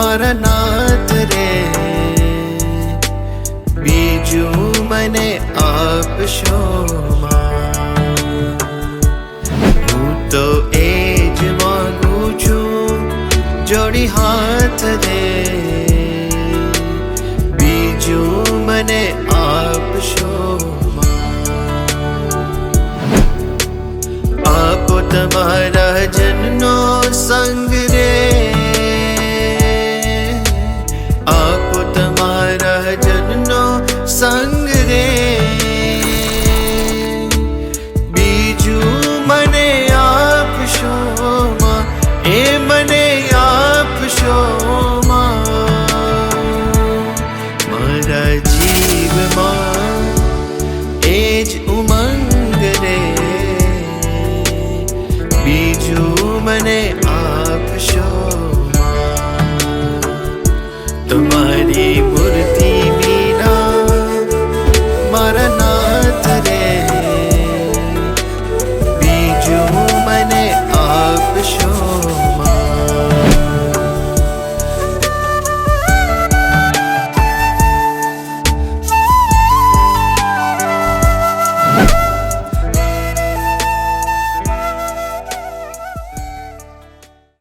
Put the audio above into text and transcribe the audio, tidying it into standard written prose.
મારા નાથ રે, બીજું મને આપશો માં. હું તો એ જ માંગુ છું જોડી હાથ રે, બીજું મને આપશો માં. આપો તમારા જનનો સંગ રે, આપો તમારા જનનો સંગ રે,